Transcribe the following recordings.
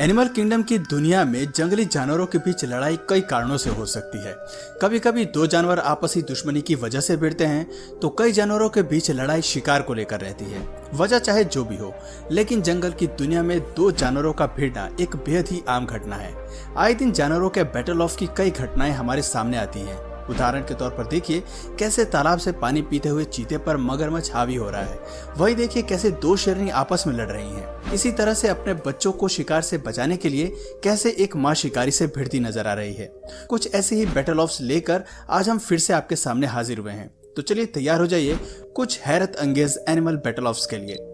Animal kingdom की दुनिया में जंगली जानवरों के बीच लड़ाई कई कारणों से हो सकती है। कभी कभी दो जानवर आपसी दुश्मनी की वजह से भिड़ते हैं, तो कई जानवरों के बीच लड़ाई शिकार को लेकर रहती है। वजह चाहे जो भी हो, लेकिन जंगल की दुनिया में दो जानवरों का भिड़ना एक बेहद ही आम घटना है। आए दिन जानवरों के बैटल ऑफ की कई घटनाएं हमारे सामने आती हैं। उदाहरण के तौर पर देखिए कैसे तालाब से पानी पीते हुए चीते पर मगरमच्छ हावी हो रहा है। वही देखिए कैसे दो शेरनी आपस में लड़ रही हैं। इसी तरह से अपने बच्चों को शिकार से बचाने के लिए कैसे एक माँ शिकारी से भिड़ती नजर आ रही है। कुछ ऐसे ही बैटल ऑफ्स लेकर आज हम फिर से आपके सामने हाजिर हुए हैं। तो चलिए तैयार हो जाइए कुछ हैरत अंगेज एनिमल बैटल ऑफ्स के लिए।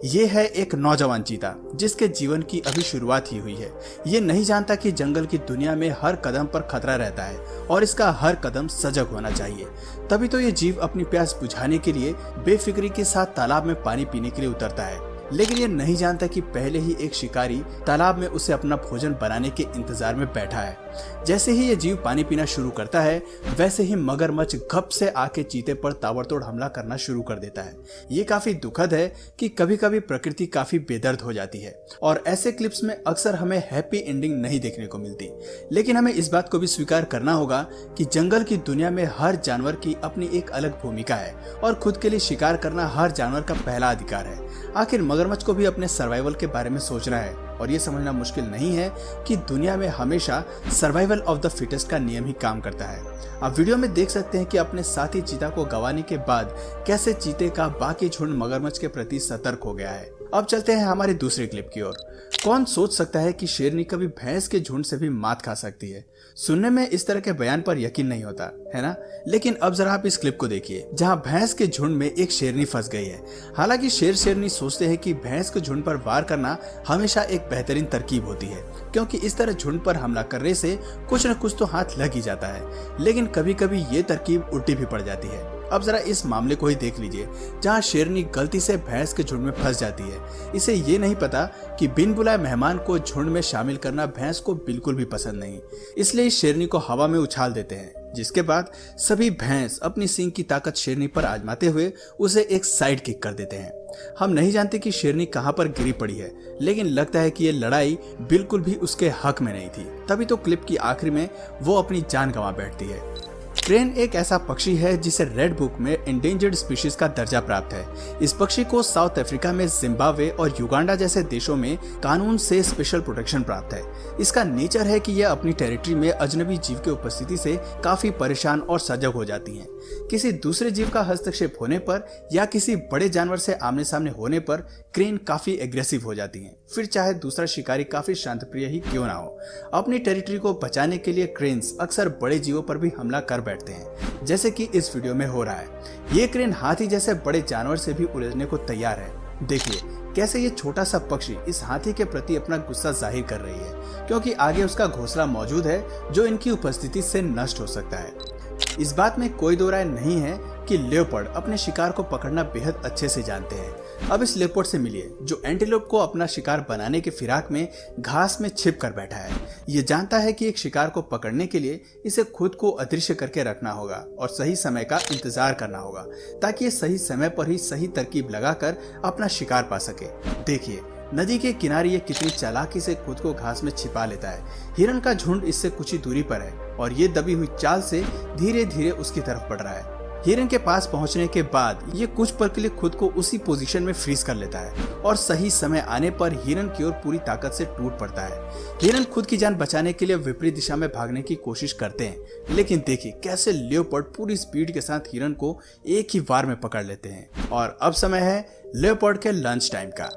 ये है एक नौजवान चीता जिसके जीवन की अभी शुरुआत ही हुई है। ये नहीं जानता कि जंगल की दुनिया में हर कदम पर खतरा रहता है और इसका हर कदम सजग होना चाहिए। तभी तो ये जीव अपनी प्यास बुझाने के लिए बेफिक्री के साथ तालाब में पानी पीने के लिए उतरता है। लेकिन ये नहीं जानता कि पहले ही एक शिकारी तालाब में उसे अपना भोजन बनाने के इंतजार में बैठा है। जैसे ही ये जीव पानी पीना शुरू करता है, वैसे ही मगरमच्छ घप से आके चीते पर ताबड़तोड़ हमला करना शुरू कर देता है। ये काफी दुखद है कि कभी कभी प्रकृति काफी बेदर्द हो जाती है और ऐसे क्लिप्स में अक्सर हमें हैप्पी एंडिंग नहीं देखने को मिलती। लेकिन हमें इस बात को भी स्वीकार करना होगा कि जंगल की दुनिया में हर जानवर की अपनी एक अलग भूमिका है और खुद के लिए शिकार करना हर जानवर का पहला अधिकार है। आखिर मगरमच्छ को भी अपने सर्वाइवल के बारे में सोचना है और ये समझना मुश्किल नहीं है कि दुनिया में हमेशा सर्वाइवल ऑफ द फिटेस्ट का नियम ही काम करता है। आप वीडियो में देख सकते हैं कि अपने साथी चीता को गंवाने के बाद कैसे चीते का बाकी झुंड मगरमच्छ के प्रति सतर्क हो गया है। अब चलते हैं हमारी दूसरी क्लिप की ओर। कौन सोच सकता है कि शेरनी कभी भैंस के झुंड से भी मात खा सकती है। सुनने में इस तरह के बयान पर यकीन नहीं होता है ना। लेकिन अब जरा आप इस क्लिप को देखिए जहां भैंस के झुंड में एक शेरनी फंस गई है। हालांकि शेर शेरनी सोचते हैं कि भैंस के झुंड पर वार करना हमेशा एक बेहतरीन तरकीब होती है, क्योंकि इस तरह झुंड पर हमला करने से कुछ न कुछ तो हाथ लग ही जाता है। लेकिन कभी कभी ये तरकीब उल्टी भी पड़ जाती है। अब जरा इस मामले को ही देख लीजिए जहां शेरनी गलती से भैंस के झुंड में फंस जाती है। इसे ये नहीं पता कि बिन बुलाए मेहमान को झुंड में शामिल करना भैंस को बिल्कुल भी पसंद नहीं, इसलिए शेरनी को हवा में उछाल देते हैं, जिसके बाद सभी भैंस अपनी सींग की ताकत शेरनी पर आजमाते हुए उसे एक साइड किक कर देते हैं। हम नहीं जानते कि शेरनी कहां पर गिरी पड़ी है, लेकिन लगता है कि ये लड़ाई बिल्कुल भी उसके हक में नहीं थी। तभी तो क्लिप की आखिर में वो अपनी जान गंवा बैठती है। क्रेन एक ऐसा पक्षी है जिसे रेड बुक में एंडेंजर्ड स्पीशीज का दर्जा प्राप्त है। इस पक्षी को साउथ अफ्रीका में जिम्बाब्वे और युगांडा जैसे देशों में कानून से स्पेशल प्रोटेक्शन प्राप्त है। इसका नेचर है कि यह अपनी टेरिटरी में अजनबी जीव की उपस्थिति से काफी परेशान और सजग हो जाती हैं। किसी दूसरे जीव का हस्तक्षेप होने पर या किसी बड़े जानवर से आमने सामने होने पर क्रेन काफी एग्रेसिव हो जाती हैं, फिर चाहे दूसरा शिकारी काफी शांतप्रिय ही क्यों ना हो। अपनी टेरिटरी को बचाने के लिए क्रेन्स अक्सर बड़े जीवों पर भी हमला कर बैठते हैं, जैसे कि इस वीडियो में हो रहा है। ये क्रेन हाथी जैसे बड़े जानवर से भी उलझने को तैयार है। देखिए कैसे ये छोटा सा पक्षी इस हाथी के प्रति अपना गुस्सा जाहिर कर रही है, क्योंकि आगे उसका घोंसला मौजूद है जो इनकी उपस्थिति से नष्ट हो सकता है। इस बात में कोई दो राय नहीं है कि लेपर्ड अपने शिकार को पकड़ना बेहद अच्छे से जानते हैं। अब इस लेपर्ड से मिलिए जो एंटीलोप को अपना शिकार बनाने के फिराक में घास में छिप कर बैठा है। ये जानता है कि एक शिकार को पकड़ने के लिए इसे खुद को अदृश्य करके रखना होगा और सही समय का इंतजार करना होगा, ताकि ये सही समय पर ही सही तरकीब लगाकर अपना शिकार पा सके। देखिए नदी के किनारे ये कितनी चालाकी से खुद को घास में छिपा लेता है। हिरन का झुंड इससे कुछ ही दूरी पर है और ये दबी हुई चाल से धीरे धीरे उसकी तरफ बढ़ रहा है। हिरन के पास पहुंचने के बाद ये कुछ पल के लिए खुद को उसी पोजीशन में फ्रीज कर लेता है और सही समय आने पर हिरन की ओर पूरी ताकत से टूट पड़ता है। हिरन खुद की जान बचाने के लिए विपरीत दिशा में भागने की कोशिश करते हैं, लेकिन देखिए कैसे लेपर्ड पूरी स्पीड के साथ हिरन को एक ही वार में पकड़ लेते हैं। और अब समय है लेपर्ड के लंच टाइम का।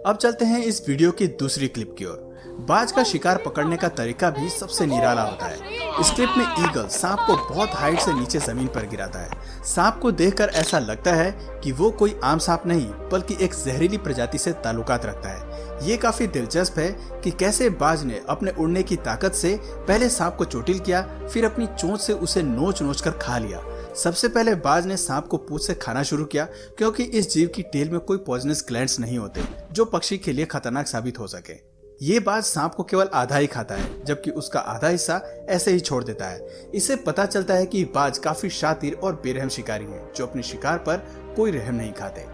अब चलते हैं इस वीडियो की दूसरी क्लिप की ओर। बाज का शिकार पकड़ने का तरीका भी सबसे निराला होता है। इस क्लिप में ईगल सांप को बहुत हाइट से नीचे जमीन पर गिराता है। सांप को देखकर ऐसा लगता है कि वो कोई आम सांप नहीं बल्कि एक जहरीली प्रजाति से ताल्लुकात रखता है। ये काफी दिलचस्प है कि कैसे बाज ने अपने उड़ने की ताकत से पहले सांप को चोटिल किया, फिर अपनी चोंच से उसे नोच नोच कर खा लिया। सबसे पहले बाज ने सांप को पूंछ से खाना शुरू किया, क्योंकि इस जीव की टेल में कोई पॉइजनस ग्लैंड्स नहीं होते जो पक्षी के लिए खतरनाक साबित हो सके। ये बाज सांप को केवल आधा ही खाता है, जबकि उसका आधा हिस्सा ऐसे ही छोड़ देता है। इससे पता चलता है कि बाज काफी शातिर और बेरहम शिकारी हैं, जो अपने शिकार पर कोई रहम नहीं खाते।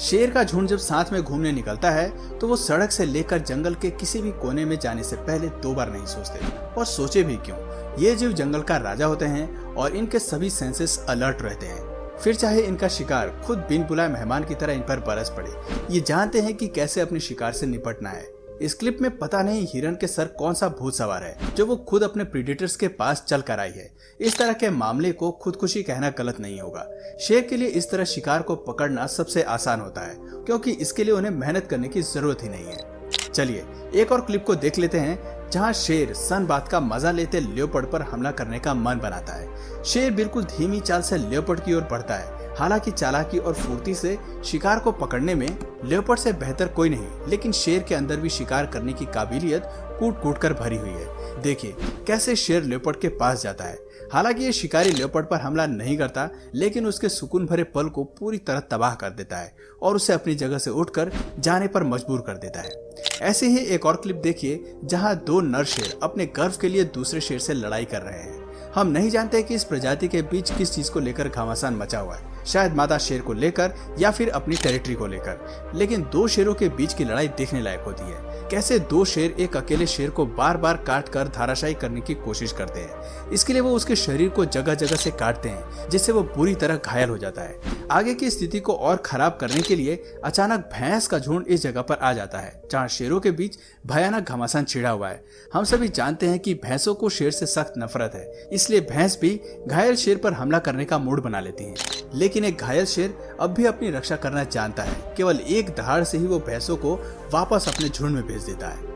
शेर का झुंड जब साथ में घूमने निकलता है तो वो सड़क से लेकर जंगल के किसी भी कोने में जाने से पहले 2 बार नहीं सोचते, और सोचे भी क्यों। ये जीव जंगल का राजा होते हैं और इनके सभी सेंसेस अलर्ट रहते हैं। फिर चाहे इनका शिकार खुद बिन बुलाए मेहमान की तरह इन पर बरस पड़े, ये जानते हैं कि कैसे अपने शिकार से निपटना है। इस क्लिप में पता नहीं हिरन के सर कौन सा भूत सवार है जो वो खुद अपने प्रीडेटर्स के पास चल कर आई है। इस तरह के मामले को खुदकुशी कहना गलत नहीं होगा। शेर के लिए इस तरह शिकार को पकड़ना सबसे आसान होता है, क्योंकि इसके लिए उन्हें मेहनत करने की जरूरत ही नहीं है। चलिए एक और क्लिप को देख लेते हैं जहां शेर सन बात का मजा लेते लियोपर्ड पर हमला करने का मन बनाता है। शेर बिल्कुल धीमी चाल से लियोपर्ड की ओर बढ़ता है। हालांकि चालाकी और फुर्ती से शिकार को पकड़ने में लियोपर्ड से बेहतर कोई नहीं, लेकिन शेर के अंदर भी शिकार करने की काबिलियत कूट कूट कर भरी हुई है। देखिए कैसे शेर लियोपर्ड के पास जाता है। हालांकि ये शिकारी लियोपर्ड पर हमला नहीं करता, लेकिन उसके सुकून भरे पल को पूरी तरह तबाह कर देता है और उसे अपनी जगह से उठकर जाने पर मजबूर कर देता है। ऐसे ही एक और क्लिप देखिए जहां 2 नर शेर अपने गर्व के लिए दूसरे शेर से लड़ाई कर रहे हैं। हम नहीं जानते कि इस प्रजाति के बीच किस चीज को लेकर घमासान मचा हुआ है, शायद मादा शेर को लेकर या फिर अपनी टेरिटरी को लेकर, लेकिन 2 शेरों के बीच की लड़ाई देखने लायक होती है। कैसे 2 शेर एक अकेले शेर को बार बार काट कर धाराशायी करने की कोशिश करते हैं। इसके लिए वो उसके शरीर को जगह जगह से काटते हैं, जिससे वो बुरी तरह घायल हो जाता है। आगे की स्थिति को और खराब करने के लिए अचानक भैंस का झुंड इस जगह पर आ जाता है जहाँ शेरों के बीच भयानक घमासान छिड़ा हुआ है। हम सभी जानते हैं कि भैंसों को शेर से सख्त नफरत है, इसलिए भैंस भी घायल शेर पर हमला करने का मूड बना लेती है। लेकिन एक घायल शेर अब भी अपनी रक्षा करना जानता है। केवल एक दहाड़ से ही वो भैंसों को वापस अपने झुंड में भेज देता है।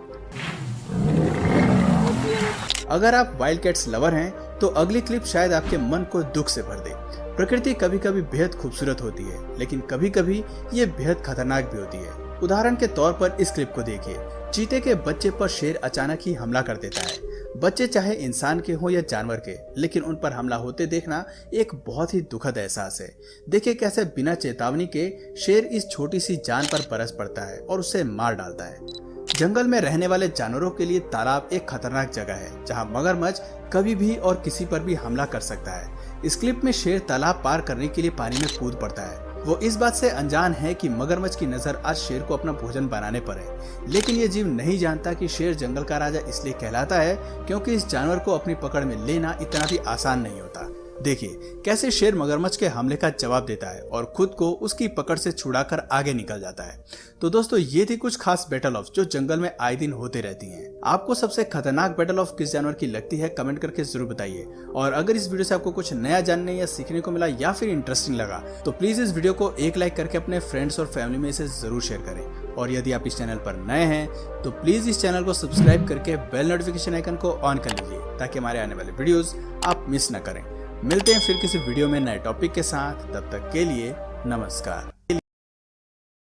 अगर आप वाइल्ड कैट्स लवर हैं तो अगली क्लिप शायद आपके मन को दुख से भर दे। प्रकृति कभी कभी बेहद खूबसूरत होती है, लेकिन कभी कभी ये बेहद खतरनाक भी होती है। उदाहरण के तौर पर इस क्लिप को देखिए। चीते के बच्चे पर शेर अचानक ही हमला कर देता है। बच्चे चाहे इंसान के हो या जानवर के, लेकिन उन पर हमला होते देखना एक बहुत ही दुखद एहसास है। देखिए कैसे बिना चेतावनी के शेर इस छोटी सी जान पर बरस पड़ता है और उसे मार डालता है। जंगल में रहने वाले जानवरों के लिए तालाब एक खतरनाक जगह है जहां मगरमच्छ कभी भी और किसी पर भी हमला कर सकता है। इस क्लिप में शेर तालाब पार करने के लिए पानी में कूद पड़ता है। वो इस बात से अनजान है कि मगरमच्छ की नजर आज शेर को अपना भोजन बनाने पर है, लेकिन ये जीव नहीं जानता कि शेर जंगल का राजा इसलिए कहलाता है क्योंकि इस जानवर को अपनी पकड़ में लेना इतना भी आसान नहीं होता। देखिए कैसे शेर मगरमच्छ के हमले का जवाब देता है और खुद को उसकी पकड़ से छुड़ाकर आगे निकल जाता है। तो दोस्तों ये थी कुछ खास बैटल ऑफ जो जंगल में आए दिन होते रहती हैं। आपको सबसे खतरनाक बैटल ऑफ किस जानवर की लगती है कमेंट करके जरूर बताइए। और अगर इस वीडियो से आपको कुछ नया जानने या सीखने को मिला या फिर इंटरेस्टिंग लगा तो प्लीज इस वीडियो को एक लाइक करके अपने फ्रेंड्स और फैमिली में इसे जरूर शेयर करें। और यदि आप इस चैनल पर नए हैं तो प्लीज इस चैनल को सब्सक्राइब करके बेल नोटिफिकेशन आइकन को ऑन कर लीजिए ताकि हमारे आने वाले वीडियोस आप मिस न करें। मिलते हैं फिर किसी वीडियो में नए टॉपिक के साथ, तब तक के लिए नमस्कार।